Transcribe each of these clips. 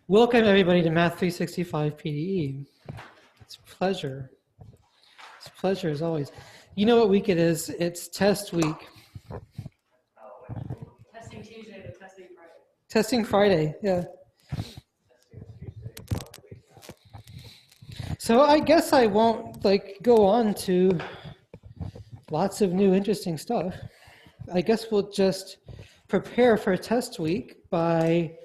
Welcome everybody to Math 365 PDE. It's a pleasure. It's a pleasure as always. You know what week it is? It's test week. Testing Tuesday to testing Friday. Testing Friday, yeah. So I guess I won't go on to lots of new interesting stuff. I guess we'll just prepare for test week by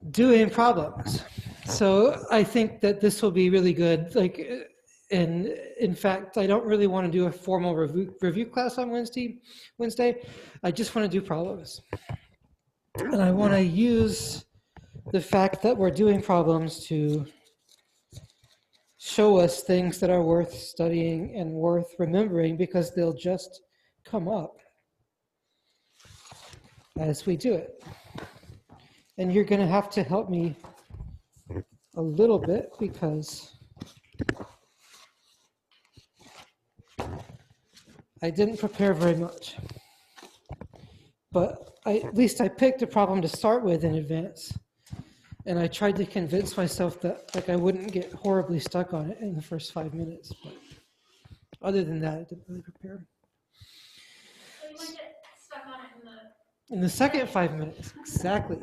doing problems. So I think that this will be really good. And in fact, I don't really want to do a formal review class on Wednesday. I just want to do problems. And I want to use the fact that we're doing problems to show us things that are worth studying and worth remembering, because they'll just come up as we do it. And you're going to have to help me a little bit, because I didn't prepare very much. But at least I picked a problem to start with in advance. And I tried to convince myself that I wouldn't get horribly stuck on it in the first 5 minutes. But other than that, I didn't really prepare. So you might get stuck on it in the second 5 minutes, exactly.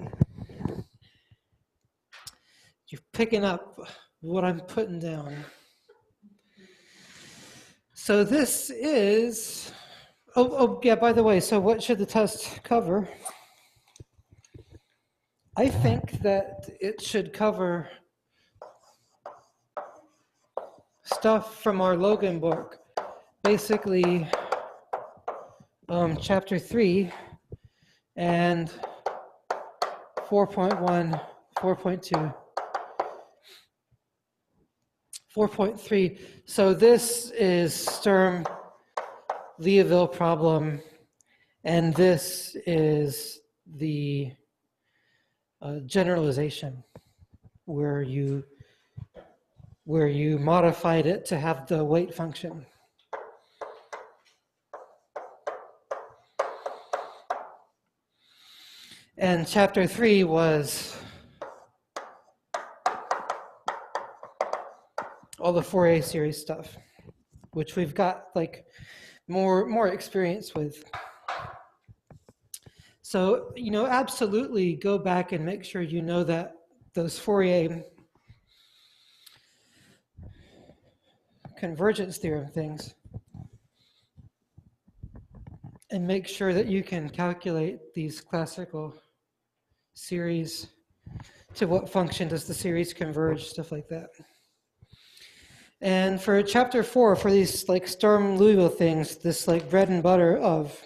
You're picking up what I'm putting down. So this is, oh yeah, by the way, so what should the test cover? I think that it should cover stuff from our Logan book, basically chapter 3 and 4.1, 4.2, 4.3. So this is Sturm Liouville problem, and this is the generalization where you modified it to have the weight function. And chapter 3 was all the Fourier series stuff, which we've got more experience with. So, absolutely go back and make sure you know that those Fourier convergence theorem things, and make sure that you can calculate these classical series. To what function does the series converge, stuff like that. And for chapter 4, for these Sturm Liouville things, this bread and butter of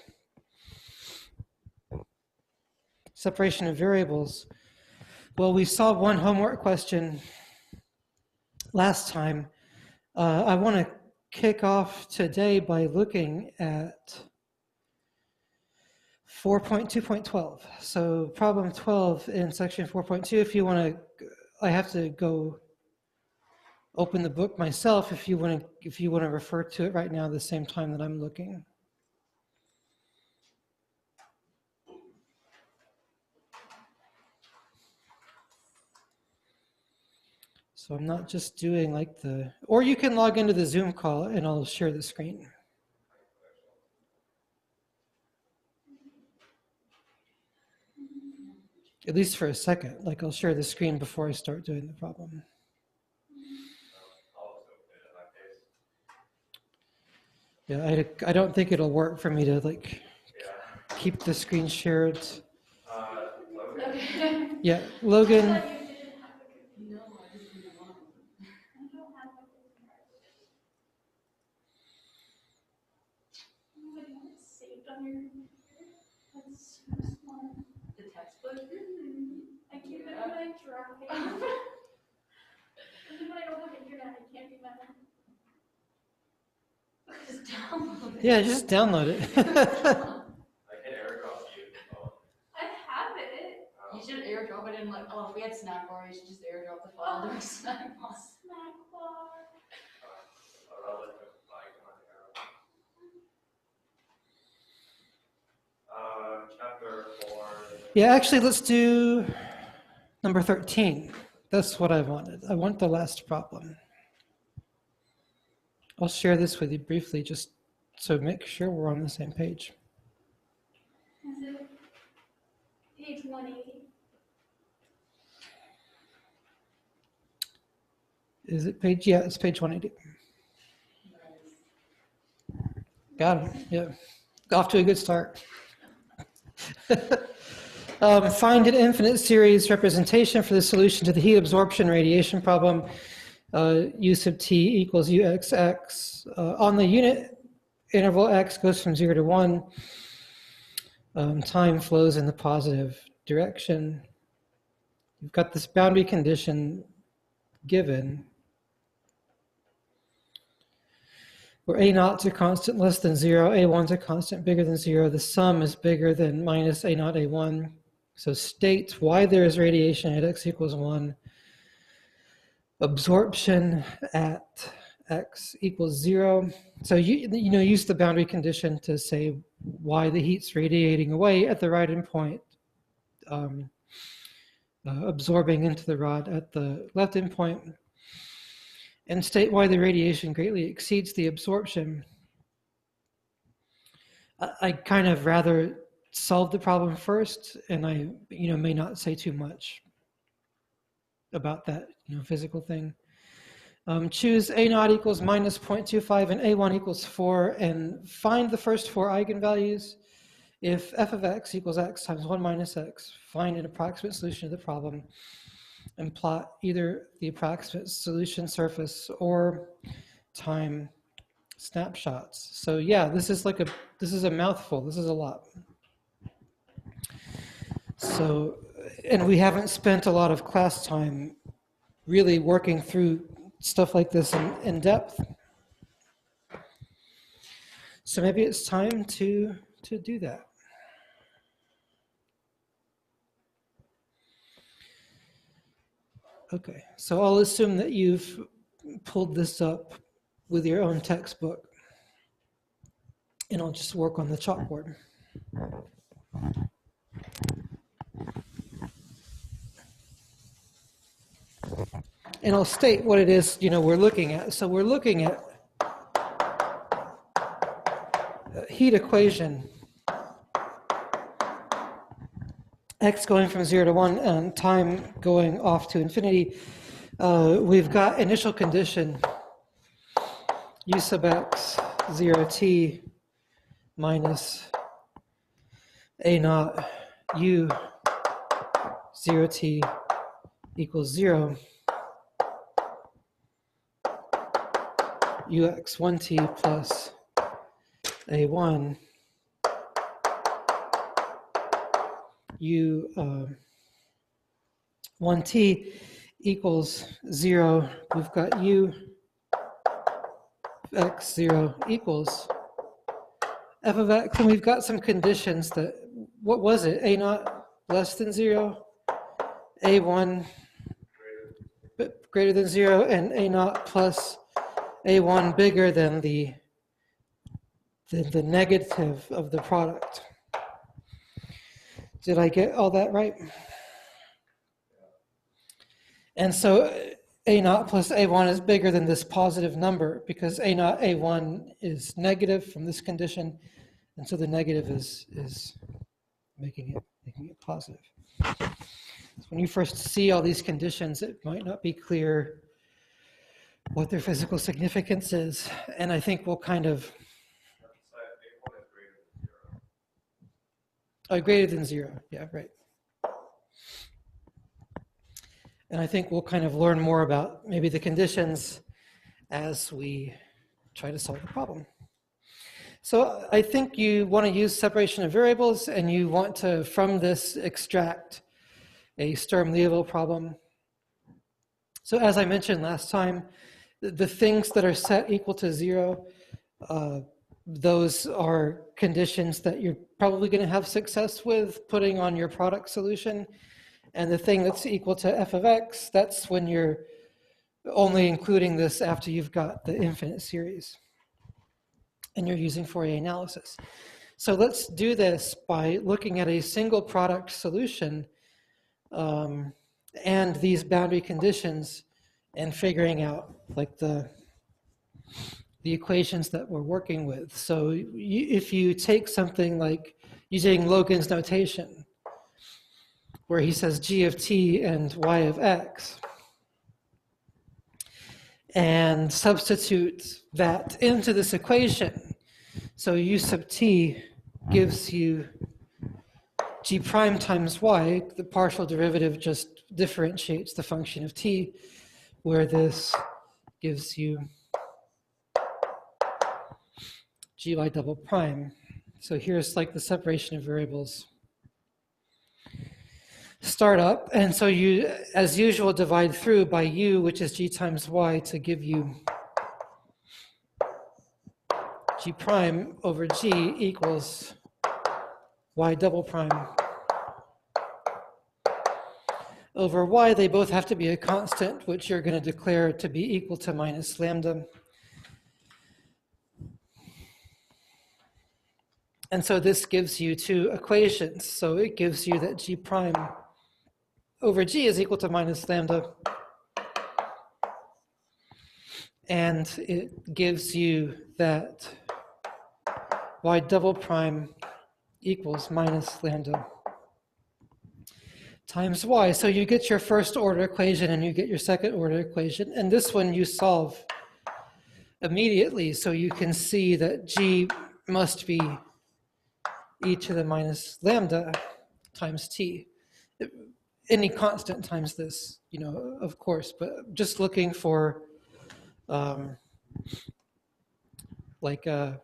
separation of variables. Well, we saw one homework question last time. I want to kick off today by looking at 4.2.12. So problem 12 in section 4.2, if you want to, I have to go open the book myself if you want to refer to it right now at the same time that I'm looking. So I'm not just doing or you can log into the Zoom call and I'll share the screen. At least for a second, I'll share the screen before I start doing the problem. Yeah, I don't think it'll work for me to keep the screen shared. Logan? Yeah, Logan. The textbook? I keep it on my drive. When I don't have internet, I can't be mad. Just download it. Yeah, just download it. I can airdrop you the phone. I have it. You should airdrop it in if we had snack bar, you should just airdrop the file to snack bar. Snack bar. Chapter 4. Yeah, actually, let's do Number 13, that's what I wanted. I want the last problem. I'll share this with you briefly just so make sure we're on the same page. Is it page 180? Is it page? Yeah, it's page 180. Got it. Yeah. Off to a good start. Find an infinite series representation for the solution to the heat absorption radiation problem. U sub t equals uxx. On the unit interval x goes from 0 to 1. Time flows in the positive direction. You've got this boundary condition given, where a naughts are constant less than 0, a ones are constant bigger than 0, the sum is bigger than minus a naught a1. So state why there is radiation at x equals 1. Absorption at x equals 0. So you use the boundary condition to say why the heat's radiating away at the right endpoint, absorbing into the rod at the left endpoint, and state why the radiation greatly exceeds the absorption. I kind of rather solve the problem first, and I may not say too much about that physical thing. Choose a naught equals minus 0.25 and a1 equals 4, and find the first 4 eigenvalues. If f of x equals x times 1 minus x, find an approximate solution to the problem and plot either the approximate solution surface or time snapshots. So yeah, this is a mouthful. This is a lot. So, and we haven't spent a lot of class time really working through stuff like this in depth. So maybe it's time to do that. Okay, so I'll assume that you've pulled this up with your own textbook, and I'll just work on the chalkboard. And I'll state what it is, we're looking at. So we're looking at a heat equation, x going from 0 to 1 and time going off to infinity. We've got initial condition u sub x 0t minus a naught u 0t equals 0. ux 1t plus a1 u 1t equals 0. We've got u x 0 equals f of x, and we've got some conditions that, what was it? A naught less than 0, a1 greater than 0, and a naught plus a1 bigger than the negative of the product. Did I get all that right? And so a naught plus a1 is bigger than this positive number because a naught a1 is negative from this condition, and so the negative is making it positive. So when you first see all these conditions, it might not be clear what their physical significance is, and I think we'll kind of greater than 0. Yeah, right. And I think we'll kind of learn more about maybe the conditions as we try to solve the problem. So I think you want to use separation of variables, and you want to, from this, extract a Sturm-Liouville problem. So as I mentioned last time, the things that are set equal to 0, those are conditions that you're probably going to have success with putting on your product solution. And the thing that's equal to f of x, that's when you're only including this after you've got the infinite series and you're using Fourier analysis. So let's do this by looking at a single product solution and these boundary conditions and figuring out like the equations that we're working with. So if you take something like using Logan's notation, where he says g of t and y of x, and substitute that into this equation. So u sub t gives you g prime times y. The partial derivative just differentiates the function of t, where this gives you gy double prime. So here's like the separation of variables. Start up, and so you, as usual, divide through by u, which is g times y, to give you g prime over g equals y double prime. Over y, they both have to be a constant, which you're going to declare to be equal to minus lambda. And so this gives you two equations. So it gives you that g prime over g is equal to minus lambda. And it gives you that y double prime equals minus lambda times y. So you get your first order equation and you get your second order equation. And this one you solve immediately. So you can see that g must be e to the minus lambda times t. Any constant times this, you know, of course, but just looking for like a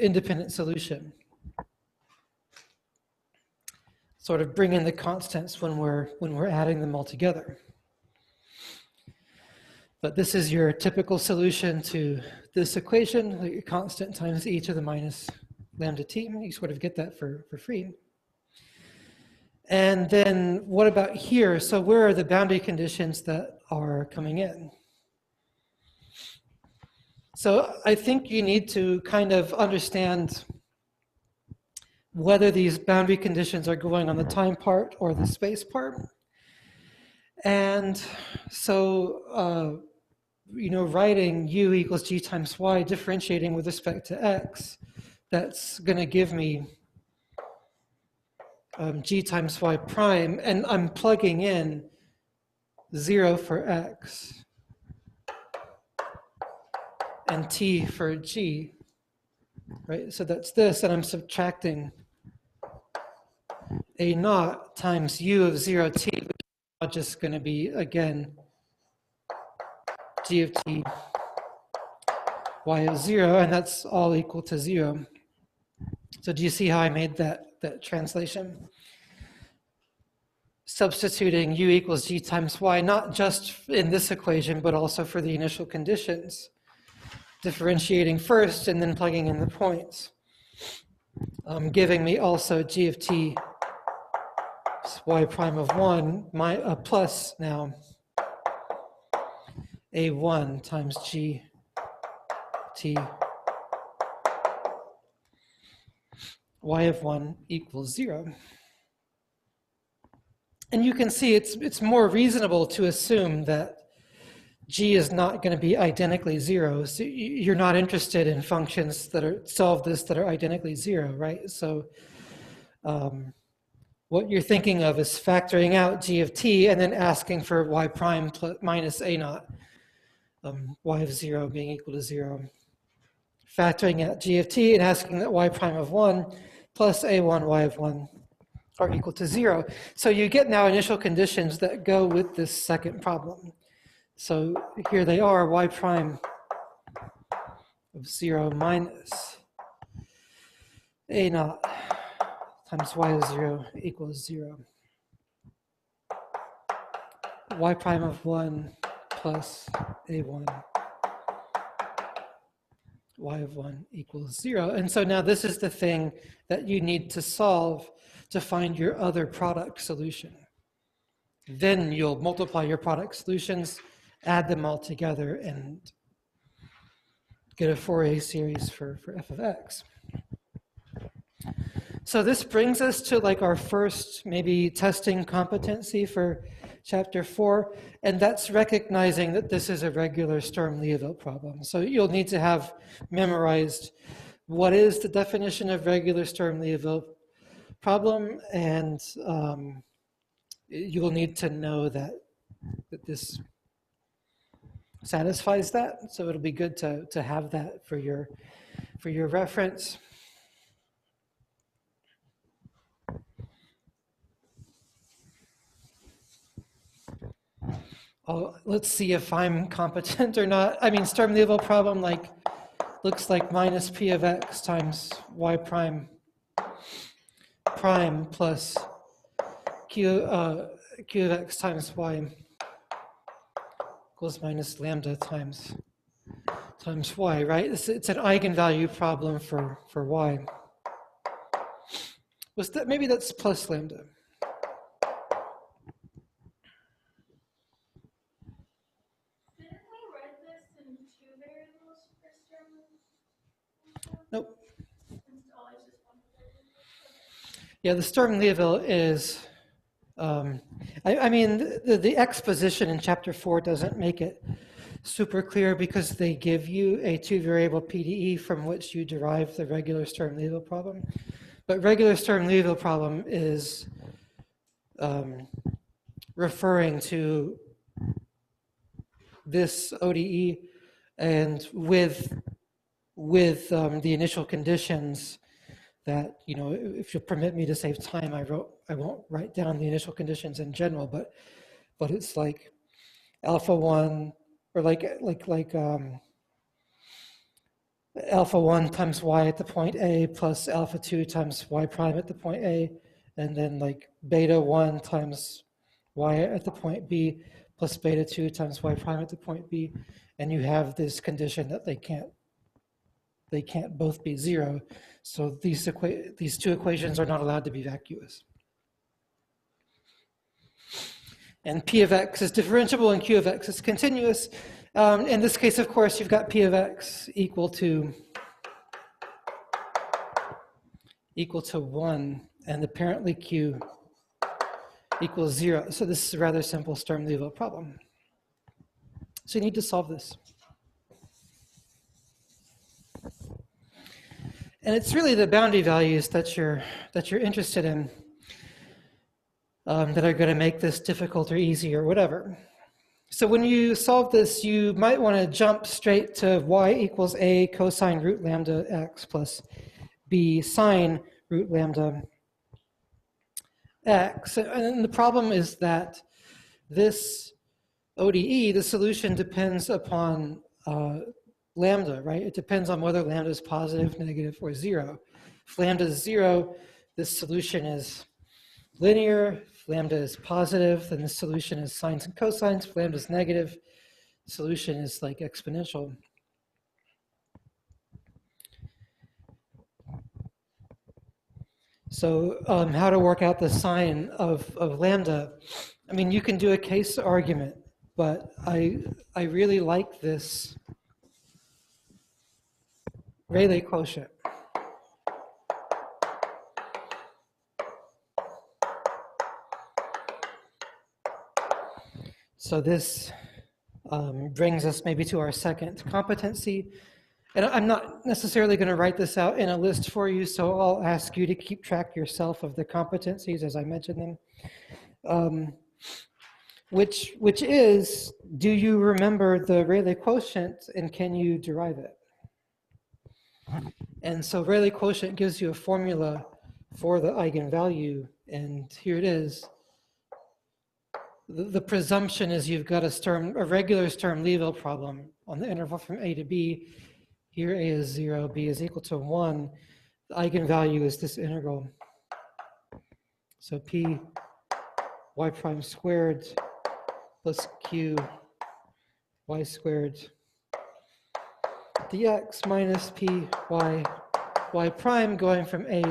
independent solution. Sort of bring in the constants when we're adding them all together. But this is your typical solution to this equation, like a constant times e to the minus lambda t. You sort of get that for free. And then what about here? So where are the boundary conditions that are coming in? So I think you need to kind of understand whether these boundary conditions are going on the time part or the space part. And so, you know, writing u equals g times y, differentiating with respect to x, that's going to give me g times y prime, and I'm plugging in 0 for x and t for g, right? So that's this, and I'm subtracting a naught times u of 0 t, which is just going to be, again, g of t y of 0, and that's all equal to 0. So do you see how I made that translation? Substituting u equals g times y, not just in this equation, but also for the initial conditions. Differentiating first and then plugging in the points. Giving me also g of t y prime of 1, plus now a1 times g t y of 1 equals 0. And you can see it's more reasonable to assume that g is not going to be identically 0. So you're not interested in functions that are identically 0, right? So what you're thinking of is factoring out g of t and then asking for y prime minus a naught, y of 0 being equal to 0. Factoring out g of t and asking that y prime of 1 plus a1 y of 1 are equal to 0. So you get now initial conditions that go with this second problem. So here they are, y prime of 0 minus a naught times y of 0 equals 0. Y prime of 1 plus a1 y of 1 equals 0. And so now this is the thing that you need to solve to find your other product solution. Then you'll multiply your product solutions, add them all together, and get a Fourier series for f of x. So this brings us to like our first maybe testing competency for chapter 4, and that's recognizing that this is a regular Sturm-Liouville problem. So you'll need to have memorized what is the definition of regular Sturm-Liouville problem, and you will need to know that this satisfies that. So it'll be good to have that for your reference. Oh, let's see if I'm competent or not. I mean, Sturm-Liouville problem looks like minus p of x times y prime plus q of x times y equals minus lambda times y, right? It's an eigenvalue problem for y. Maybe that's plus lambda. Nope. Yeah, the Sturm-Liouville is, I mean, the exposition in chapter 4 doesn't make it super clear because they give you a two-variable PDE from which you derive the regular Sturm-Liouville problem. But regular Sturm-Liouville problem is referring to this ODE, and with the initial conditions that, you know, if you'll permit me to save time, I won't write down the initial conditions in general, but it's like alpha 1, or like alpha 1 times y at the point A plus alpha 2 times y prime at the point A, and then like beta 1 times y at the point B plus beta 2 times y prime at the point B, and you have this condition that they can't both be 0. So these two equations are not allowed to be vacuous. And P of x is differentiable and Q of x is continuous. In this case, of course, you've got P of x equal to 1, and apparently Q equals 0. So this is a rather simple Sturm-Liouville problem. So you need to solve this. And it's really the boundary values that you're interested in that are going to make this difficult or easy or whatever. So when you solve this, you might want to jump straight to y equals a cosine root lambda x plus b sine root lambda x. And the problem is that this ODE, the solution depends upon lambda, right? It depends on whether lambda is positive, negative, or 0. If lambda is 0, this solution is linear. If lambda is positive, then the solution is sines and cosines. If lambda is negative, the solution is like exponential. So how to work out the sign of lambda? I mean, you can do a case argument, but I really like this Rayleigh quotient. So this brings us maybe to our second competency. And I'm not necessarily going to write this out in a list for you, so I'll ask you to keep track yourself of the competencies as I mention them. Which is, do you remember the Rayleigh quotient and can you derive it? And so Rayleigh quotient gives you a formula for the eigenvalue, and here it is. The presumption is you've got a regular Sturm-Liouville problem on the interval from A to B. Here A is 0, B is equal to 1. The eigenvalue is this integral. So P y prime squared plus Q y squared dx minus P y prime going from A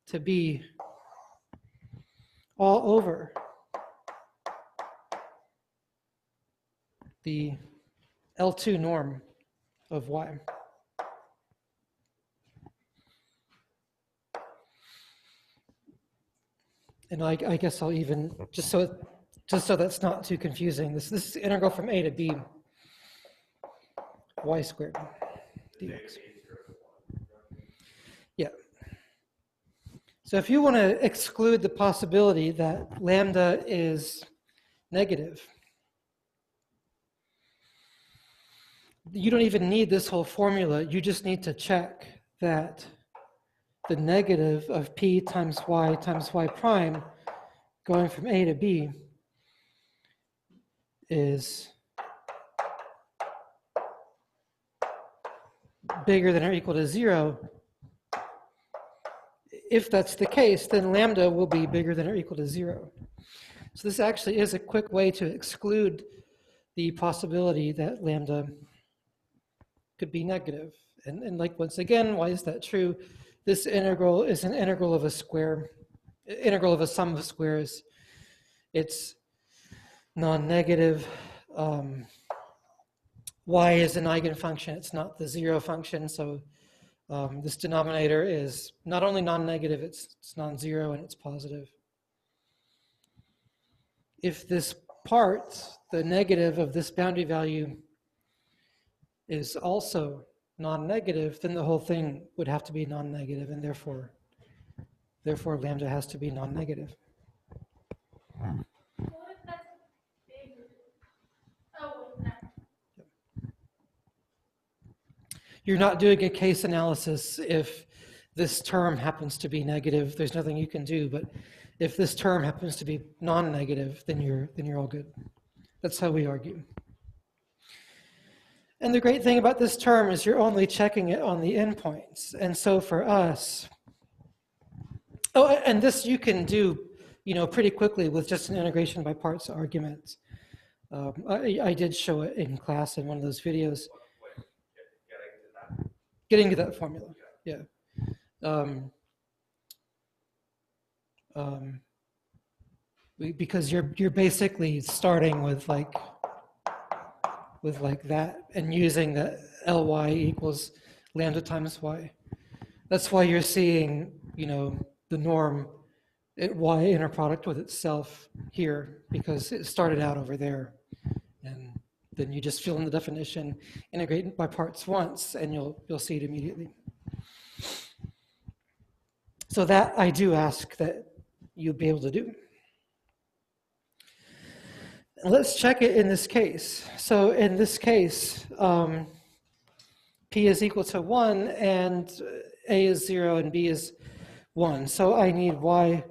to B all over the L2 norm of y. And I guess I'll even, just so that's not too confusing, this is the integral from a to b, y squared dx. Yeah. So if you want to exclude the possibility that lambda is negative, you don't even need this whole formula. You just need to check that the negative of p times y prime going from a to b is bigger than or equal to 0. If that's the case, then lambda will be bigger than or equal to 0. So this actually is a quick way to exclude the possibility that lambda could be negative. And like, once again, why is that true? This integral is an integral of a square, integral of a sum of squares. It's non-negative. Y is an eigenfunction. It's not the 0 function. So this denominator is not only non-negative, it's non-zero and it's positive. If this part, the negative of this boundary value, is also non-negative, then the whole thing would have to be non-negative, and therefore lambda has to be non-negative. What if that's bigger? Oh, no. You're not doing a case analysis if this term happens to be negative. There's nothing you can do, but if this term happens to be non-negative, then you're all good. That's how we argue. And the great thing about this term is you're only checking it on the endpoints. And so for us, oh, and this you can do, pretty quickly with just an integration by parts argument. I did show it in class in one of those videos. Getting to that formula, yeah. Because you're basically starting with like that and using the Ly equals lambda times y. That's why you're seeing, the norm at y inner product with itself here, because it started out over there. And then you just fill in the definition, integrate by parts once, and you'll see it immediately. So that I do ask that you'd be able to do. Let's check it in this case. So in this case, P is equal to 1, and A is 0, and B is 1. So I need y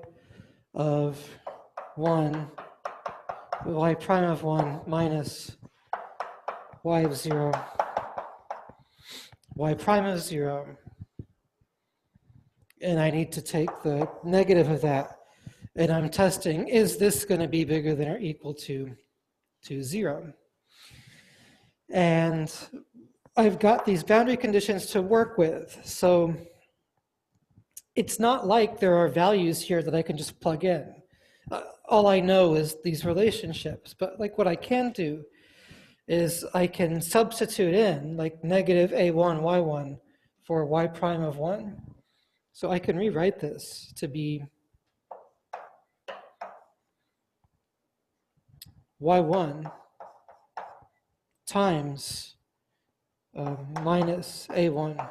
of 1, y prime of 1 minus y of 0, y prime of 0. And I need to take the negative of that. And I'm testing, is this going to be bigger than or equal to 0? And I've got these boundary conditions to work with. So it's not like there are values here that I can just plug in. All I know is these relationships. But like what I can do is I can substitute in like negative a1, y1 for y prime of 1. So I can rewrite this to be y1 times minus a1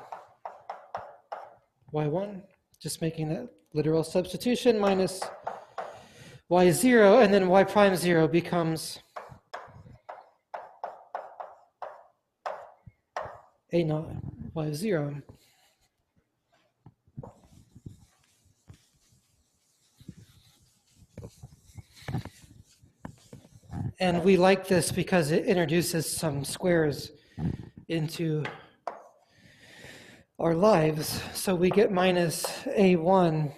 y1, just making that literal substitution, minus y0, and then y prime 0 becomes a naught y0. And we like this because it introduces some squares into our lives. So we get minus a1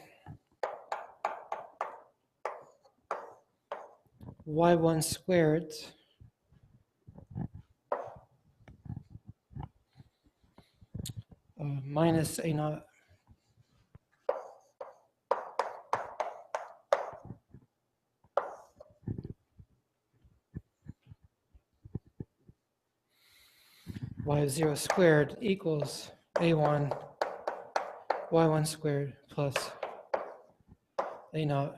y1 squared minus a naught y0 squared equals a1 y1 squared plus a naught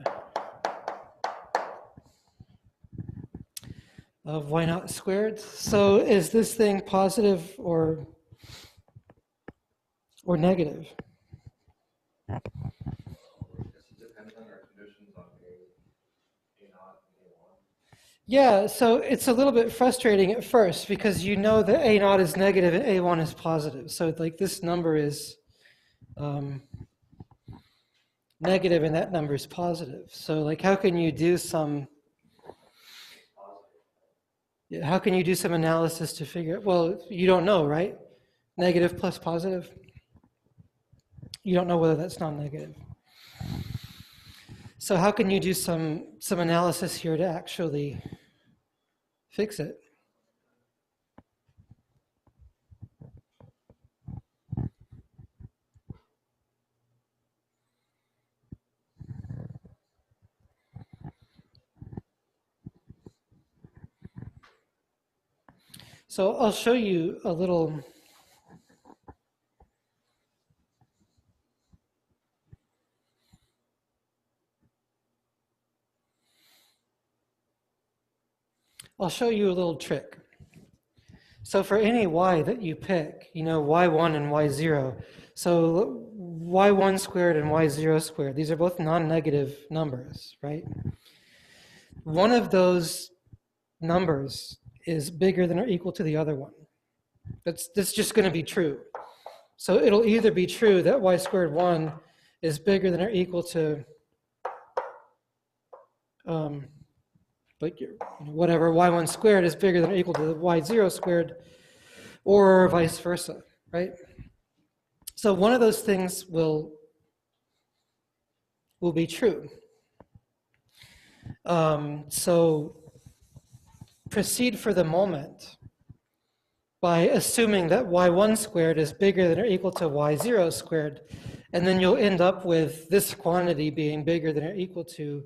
of y naught squared. So is this thing positive or negative? I guess it depends on our conditions on A naught and A1. Yeah, so it's a little bit frustrating at first because you know that A naught is negative and A1 is positive. So like this number is negative and that number is positive. So like how can you do some analysis to figure, well, you don't know, right? Negative plus positive. You don't know whether that's non-negative. So how can you do some analysis here to actually fix it? So I'll show you a little. I'll show you a little trick. So for any y that you pick, you know, y1 and y0, so y1 squared and y0 squared, these are both non-negative numbers, right? One of those numbers is bigger than or equal to the other one. That's just going to be true. So it'll either be true that y squared 1 is bigger than or equal to like whatever, y1 squared is bigger than or equal to y0 squared, or vice versa, right? So one of those things will be true. So proceed for the moment by assuming that y1 squared is bigger than or equal to y0 squared, and then you'll end up with this quantity being bigger than or equal to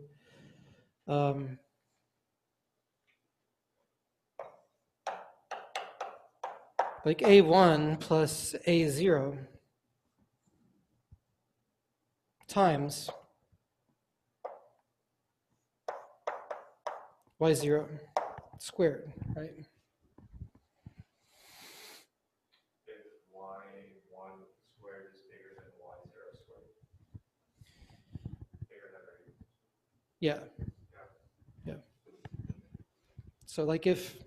like a1 plus a0 times y0 squared, right? If y1 squared is bigger than y0 squared. Bigger than or equal. Yeah. Yeah. So like if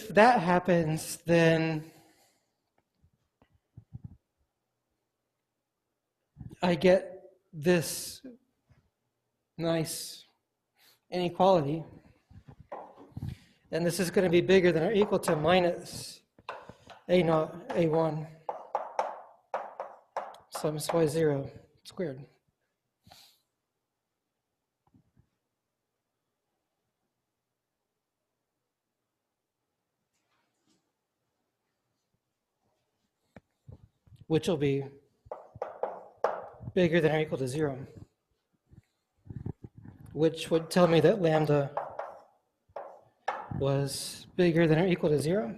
that happens, then I get this nice inequality. And this is going to be bigger than or equal to minus a naught, a1 sums y0 squared. Which will be bigger than or equal to 0, which would tell me that lambda was bigger than or equal to 0.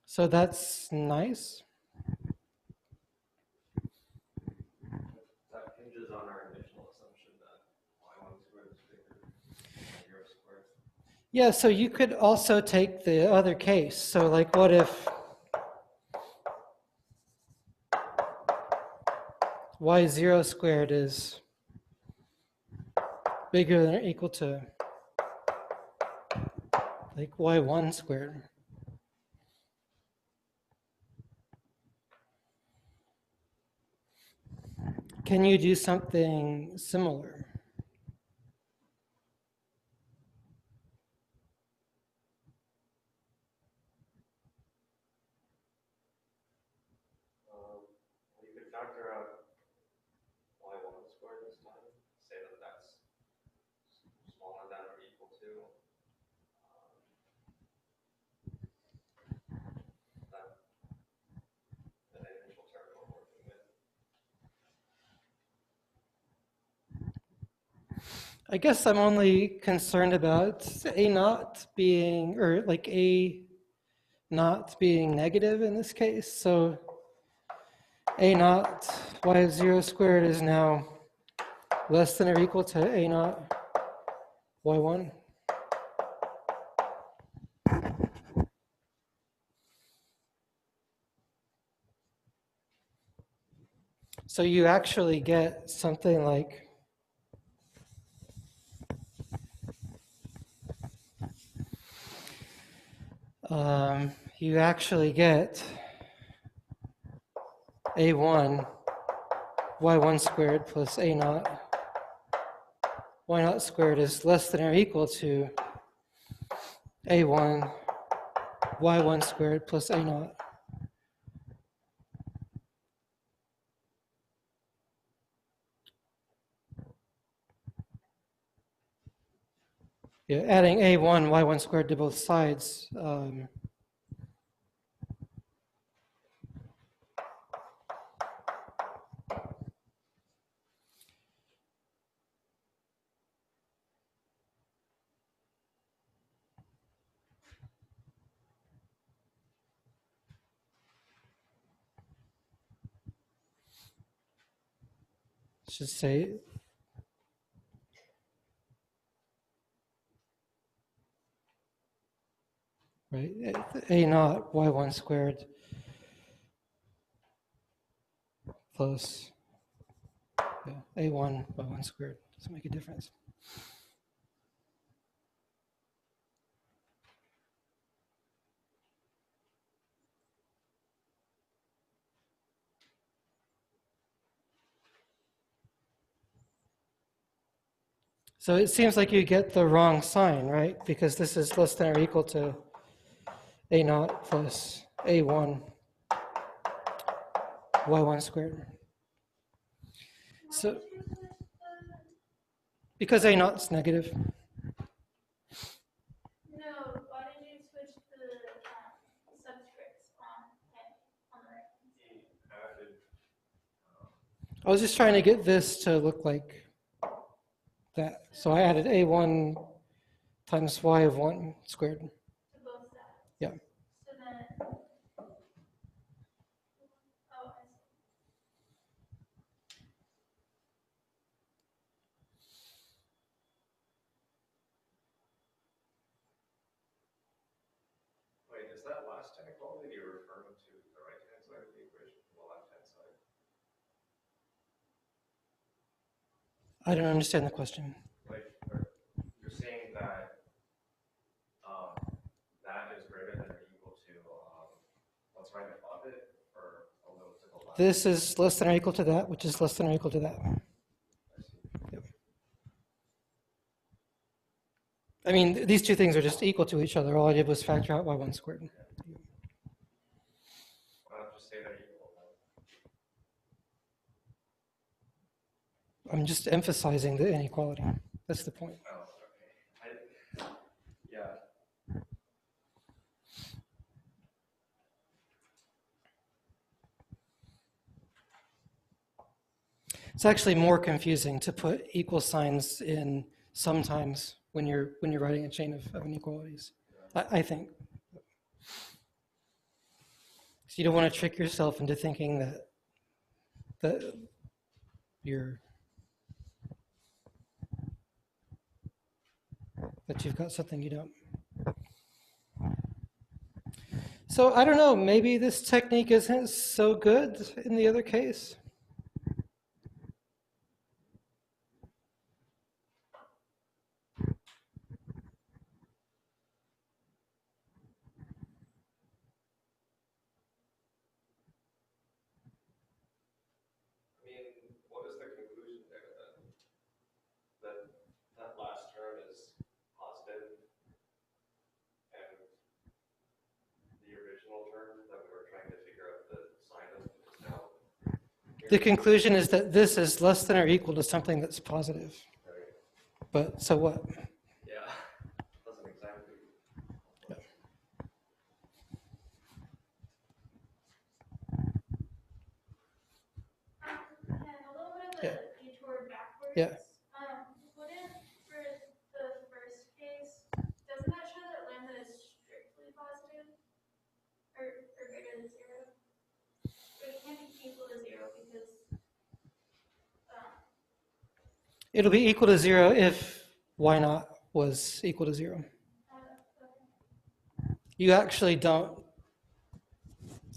So that's nice. That hinges on our initial assumption that y1 squared is bigger than y0 squared. Yeah, so you could also take the other case. So like what if y0 squared is bigger than or equal to like y1 squared? Can you do something similar? You could factor out y1 squared this time, say that that's smaller than or equal to that initial term we're working with. I guess I'm only concerned about a naught being, or like a not being negative in this case. So a naught y0 squared is now less than or equal to a naught y1. So you actually get something like you actually get a1 y1 squared plus a naught y0 squared is less than or equal to a1 y1 squared plus a naught. Yeah, adding a1 y1 squared to both sides. Should say right a naught y1 squared plus a1 y1 squared. Doesn't make a difference. So it seems like you get the wrong sign, right? Because this is less than or equal to a naught plus a1 y1 squared. So because a naught's negative. No, why did you switch the subscripts on the right? I was just trying to get this to look like that. So I added a1 times y of 1 squared. To both sides? Yeah. So then, oh, I see. Wait, is that last inequality you're referring to the right-hand side of the equation from the left-hand side? I don't understand the question. Like, you're saying that that is greater than or equal to what's right above it, or a little to the left? This is less than or equal to that, which is less than or equal to that. I see. Yep. I mean, these two things are just equal to each other. All I did was factor out y1 squared. Why not just say they're equal? I'm just emphasizing the inequality. That's the point. Oh, okay. Yeah. It's actually more confusing to put equal signs in sometimes when you're writing a chain of inequalities. I think. So you don't want to trick yourself into thinking that you've got something you don't. So I don't know, maybe this technique isn't so good in the other case. I mean, what is the conclusion there then? That last term is positive, and the original term that we were trying to figure out the sign of is now. The conclusion is that this is less than or equal to something that's positive. Right. But so what? Yeah. Doesn't exactly. And a little bit of Yeah. a detour backwards. Yeah. Wouldn't, for the first case, doesn't that show that lambda is strictly positive? It'll be equal to 0 if y naught was equal to 0. You actually don't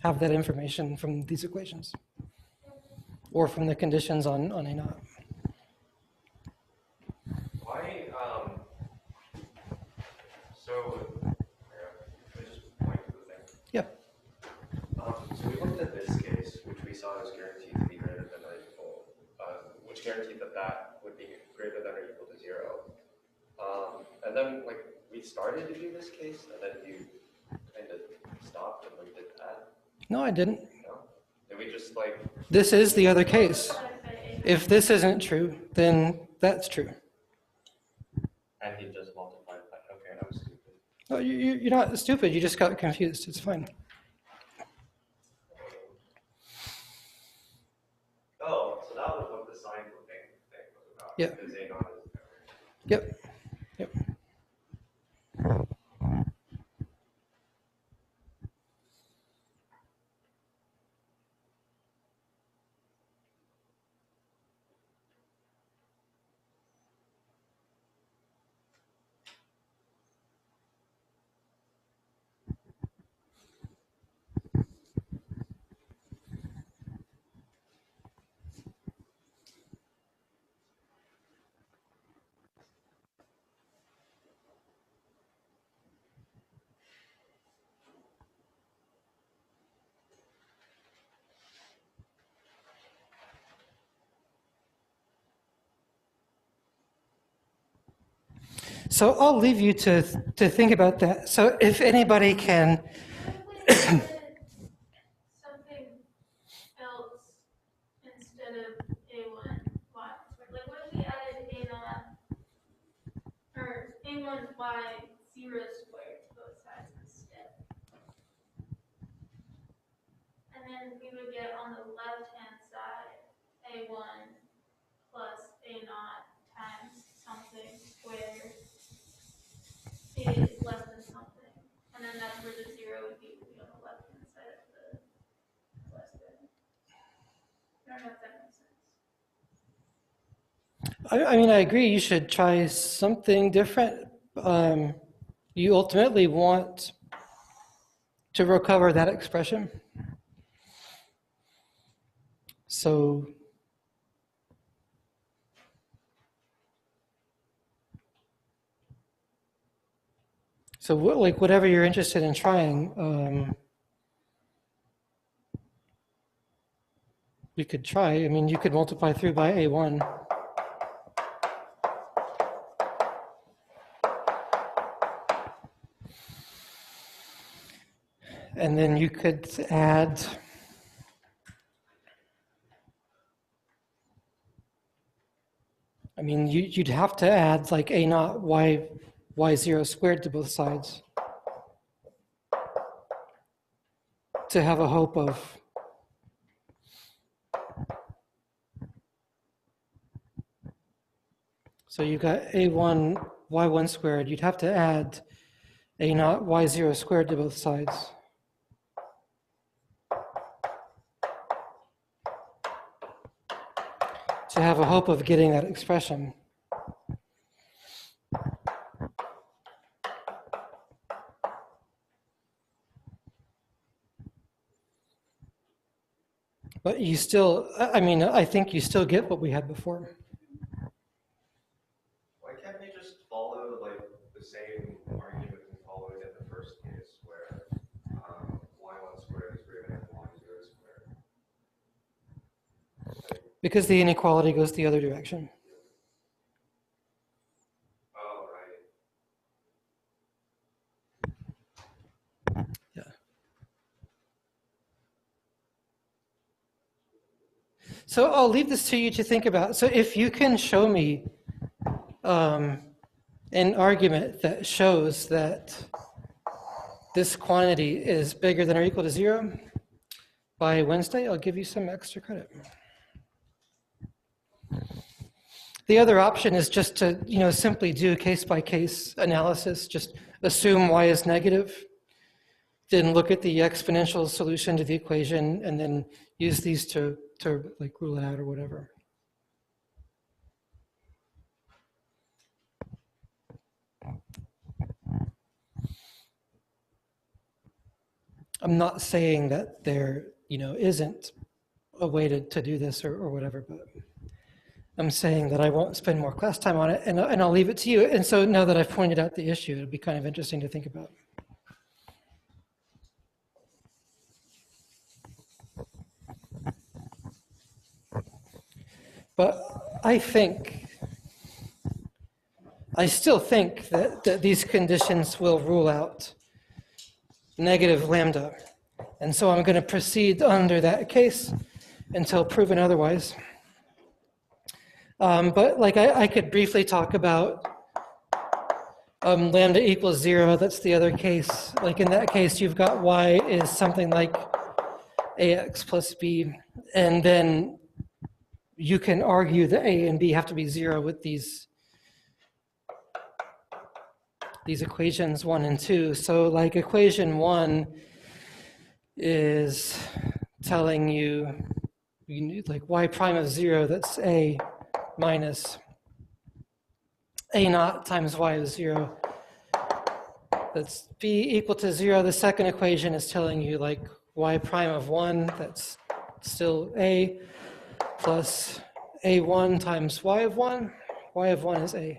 have that information from these equations or from the conditions on a naught. Why, so, I just point to the thing. Yeah. So we looked at this case, which we saw was guaranteed to be greater than or equal, which guaranteed that that would be greater than or equal to 0. And then, like, we started to do this case, and then you kind of stopped and we did that. No, I didn't. No? Did we just, like, This is the other case. If this isn't true, then that's true. and he just multiplied by, okay, I was stupid. No, you're not stupid. You just got confused. It's fine. Oh, so that was what the sign flipping thing was about. Yeah. Because A naught is Yep. Yep. So I'll leave you to think about that. So if anybody can, Something else instead of A1 Y. Like what if we added A naught or A1 Y 0 squared to both sides instead? And then we would get on the left hand side A1 plus A naught times something squared is less than something. And then that's where the 0 would be on the left hand side of the less than. I don't know if that makes sense. I mean, I agree. You should try something different. You ultimately want to recover that expression. So like whatever you're interested in trying, we could try. I mean, you could multiply through by A1. And then you could add I mean, you'd have to add like A naught y0 squared to both sides to have a hope of so you got A1 y1 squared. You'd have to add A naught y0 squared to both sides. To have a hope of getting that expression. But you still, I mean, I think you still get what we had before. Why can't we just follow like the same argument we followed in the first case where y1 squared is greater than y0 squared? Because the inequality goes the other direction. Oh, right. Yeah. So I'll leave this to you to think about. So if you can show me an argument that shows that this quantity is bigger than or equal to 0 by Wednesday, I'll give you some extra credit. The other option is just to, simply do a case-by-case analysis. Just assume y is negative, then look at the exponential solution to the equation, and then use these to like rule it out or whatever. I'm not saying that there, isn't a way to do this or whatever, but I'm saying that I won't spend more class time on it, and I'll leave it to you. And so now that I've pointed out the issue, it'll be kind of interesting to think about. But I still think that these conditions will rule out negative lambda. And so I'm going to proceed under that case until proven otherwise. But like I could briefly talk about lambda equals 0. That's the other case. Like in that case, you've got y is something like ax plus b. And then you can argue that a and b have to be 0 with these equations 1 and 2. So like equation 1 is telling you need like y prime of 0, that's a minus a naught times y of 0. That's b equal to 0. The second equation is telling you like y prime of 1, that's still a, plus a1 times y of 1. Y of 1 is a.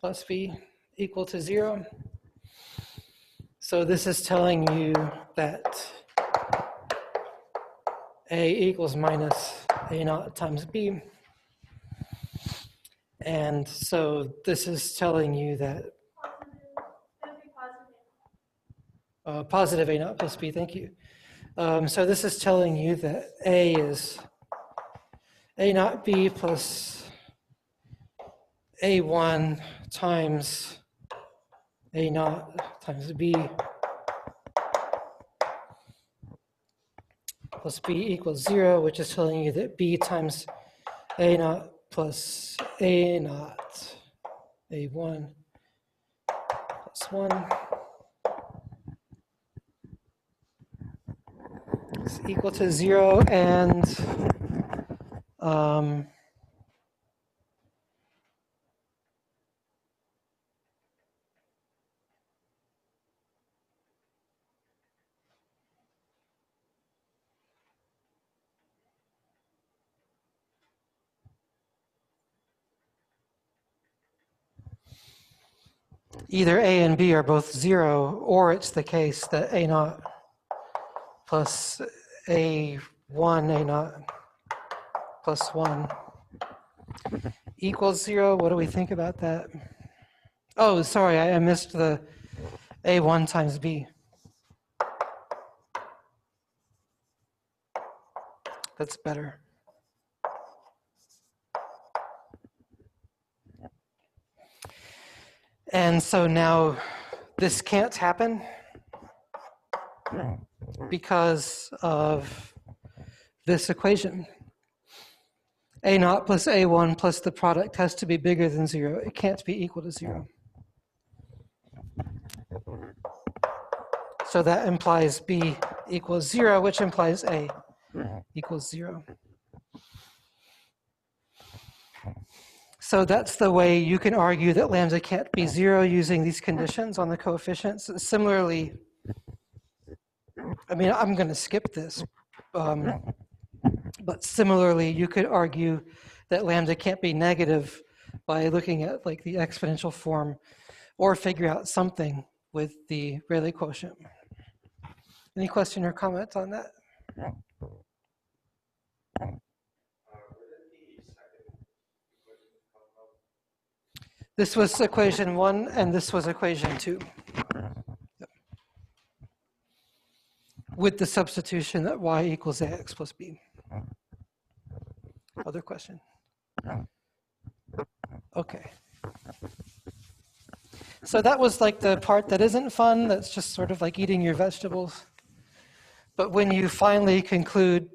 Plus b equal to 0. So this is telling you that a equals minus a naught times b. And so this is telling you that positive a naught plus b, thank you. So this is telling you that a is a naught b plus a1 times a naught times b plus b equals 0, which is telling you that b times a naught plus a naught a1 plus 1 is equal to 0, and either a and b are both 0, or it's the case that a naught plus a1 a naught plus 1 equals 0. What do we think about that? Oh, sorry, I missed the a1 times b. That's better. And so now this can't happen because of this equation. A naught plus a1 plus the product has to be bigger than 0. It can't be equal to 0. So that implies b equals 0, which implies a equals 0. So that's the way you can argue that lambda can't be 0 using these conditions on the coefficients. Similarly, I mean, I'm going to skip this, but similarly, you could argue that lambda can't be negative by looking at like the exponential form or figure out something with the Rayleigh quotient. Any question or comment on that? This was equation 1, and this was equation 2. Yep. With the substitution that y equals ax plus b. Other question? Okay. So that was like the part that isn't fun, that's just sort of like eating your vegetables. But when you finally conclude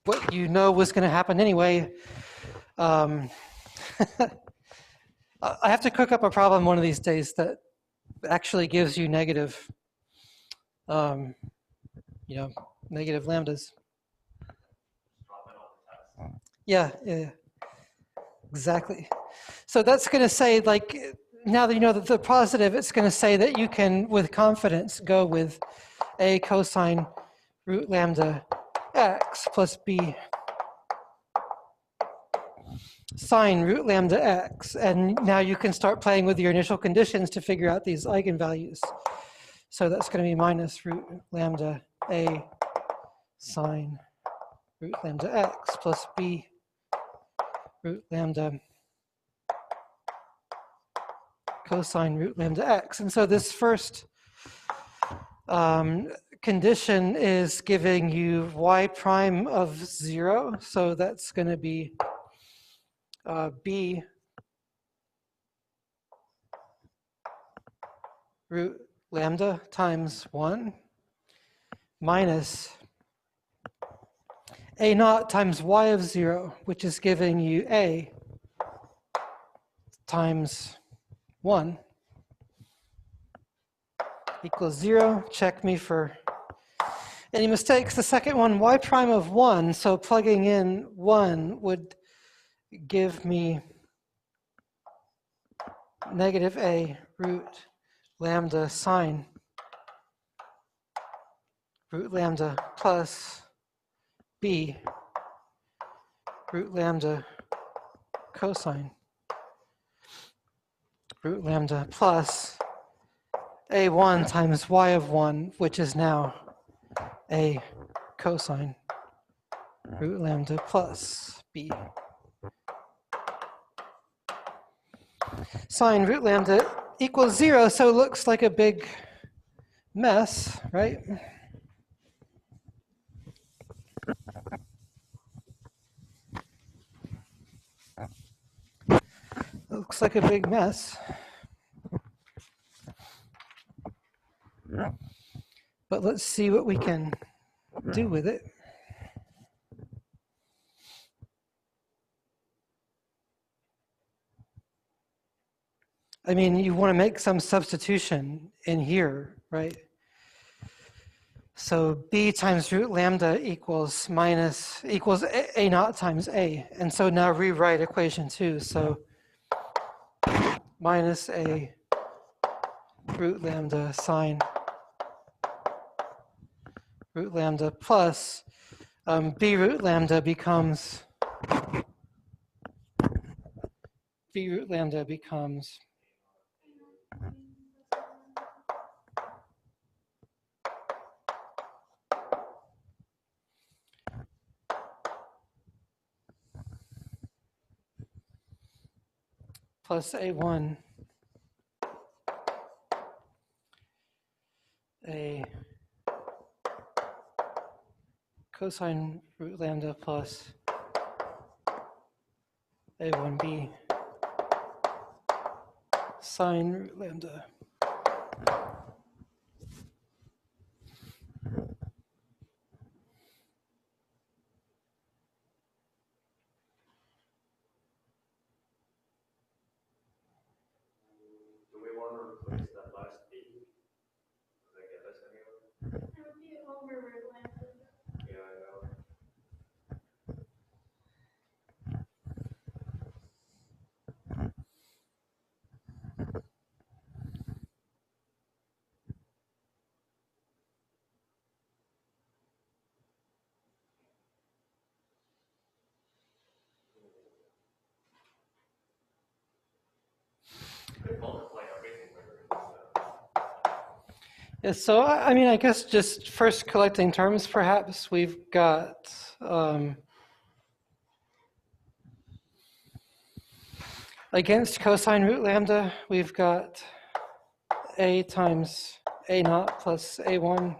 what you know was going to happen anyway, I have to cook up a problem one of these days that actually gives you negative, negative lambdas. Yeah, exactly. So that's going to say like now that you know that the positive, it's going to say that you can, with confidence, go with a cosine root lambda x plus b sine root lambda x. And now you can start playing with your initial conditions to figure out these eigenvalues. So that's going to be minus root lambda a sine root lambda x plus b root lambda cosine root lambda x. And so this first condition is giving you y prime of 0. So that's going to be b root lambda times 1 minus a naught times y of 0, which is giving you a times 1 equals 0. Check me for any mistakes. The second one, y prime of 1, so plugging in 1 would give me negative a root lambda sine root lambda plus b root lambda cosine root lambda plus a1 times y of 1, which is now a cosine root lambda plus b sine root lambda equals 0, so it looks like a big mess, right? Looks like a big mess. But let's see what we can do with it. I mean, you want to make some substitution in here, right? So b times root lambda equals a naught times a. And so now rewrite equation 2. So minus a root lambda sine root lambda plus b root lambda becomes plus a1 a cosine root lambda plus a1b sine root lambda. Do we want to replace that last b? Does that get us anywhere? It would be over root lambda. Yeah, I know. Could multiply everything with Yeah, so I mean, I guess just first collecting terms, perhaps we've got against cosine root lambda, we've got a times a naught plus a1.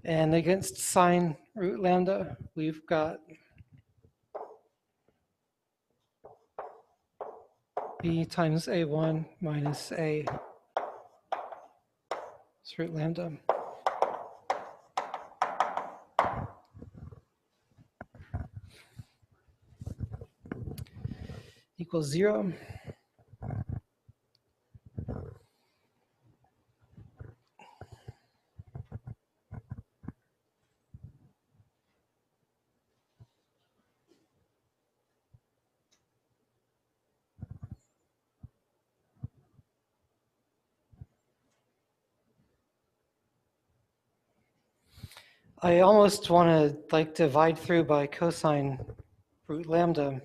And against sine root lambda, we've got b times a1 minus a root lambda. Equals 0. I almost want to like divide through by cosine root lambda.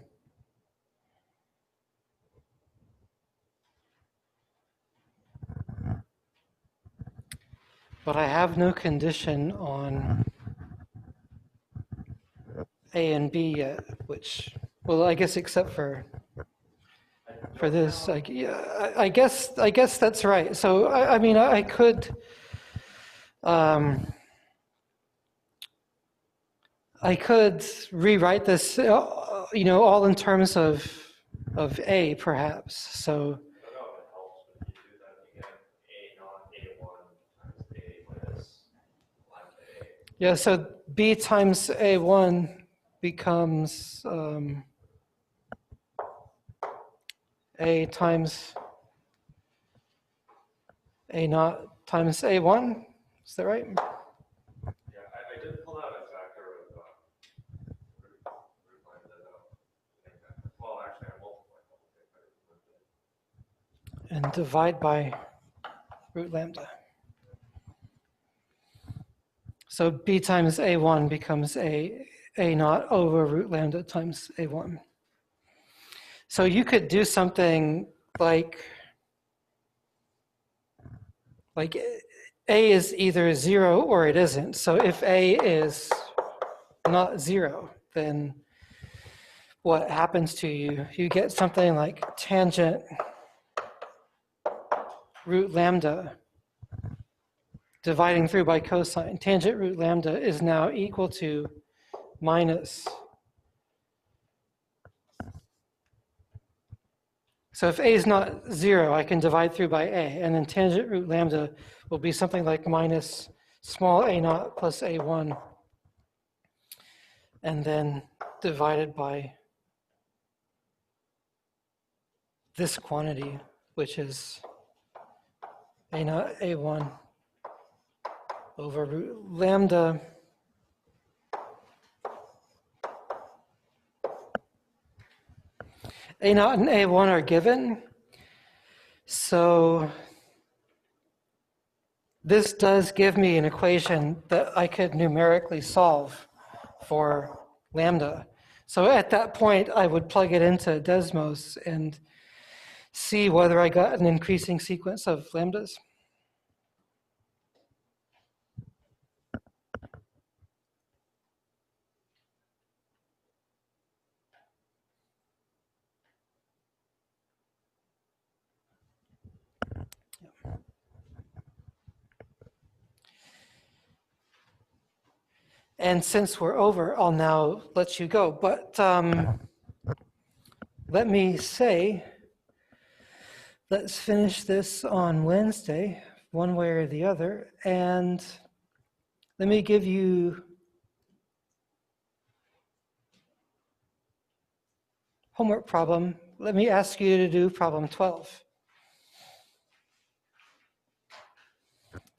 But I have no condition on A and B yet, which, well, I guess except for this, yeah, I guess that's right. So I mean, I could, I could rewrite this, all in terms of A, perhaps. So I don't know if it helps, but if you do that, you get A naught A1 times A minus lambda A. yeah, so B times A1 becomes A times A naught times A1. Is that right? Yeah, I did pull out a factor of root lambda though. I think that, well, actually, I multiplied the whole thing by root lambda. And divide by root lambda. So B times A1 becomes A naught over root lambda times A1. So you could do something like A is either 0 or it isn't. So if A is not 0, then what happens to you? You get something like tangent root lambda dividing through by cosine. Tangent root lambda is now equal to minus. So if A is not 0, I can divide through by A, and then tangent root lambda will be something like minus small a naught plus A1, and then divided by this quantity, which is a naught A1 over root lambda A naught and A1 are given. So this does give me an equation that I could numerically solve for lambda. So at that point, I would plug it into Desmos and see whether I got an increasing sequence of lambdas. And since we're over, I'll now let you go. But let me say, let's finish this on Wednesday, one way or the other. And let me give you homework problem. Let me ask you to do problem 12.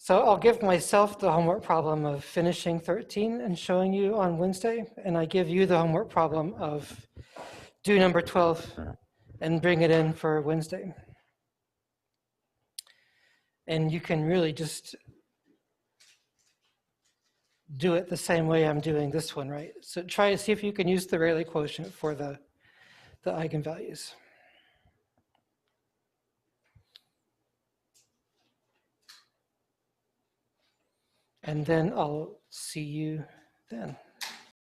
So I'll give myself the homework problem of finishing 13 and showing you on Wednesday, and I give you the homework problem of do number 12 and bring it in for Wednesday. And you can really just do it the same way I'm doing this one, right? So try to see if you can use the Rayleigh quotient for the eigenvalues. And then I'll see you then.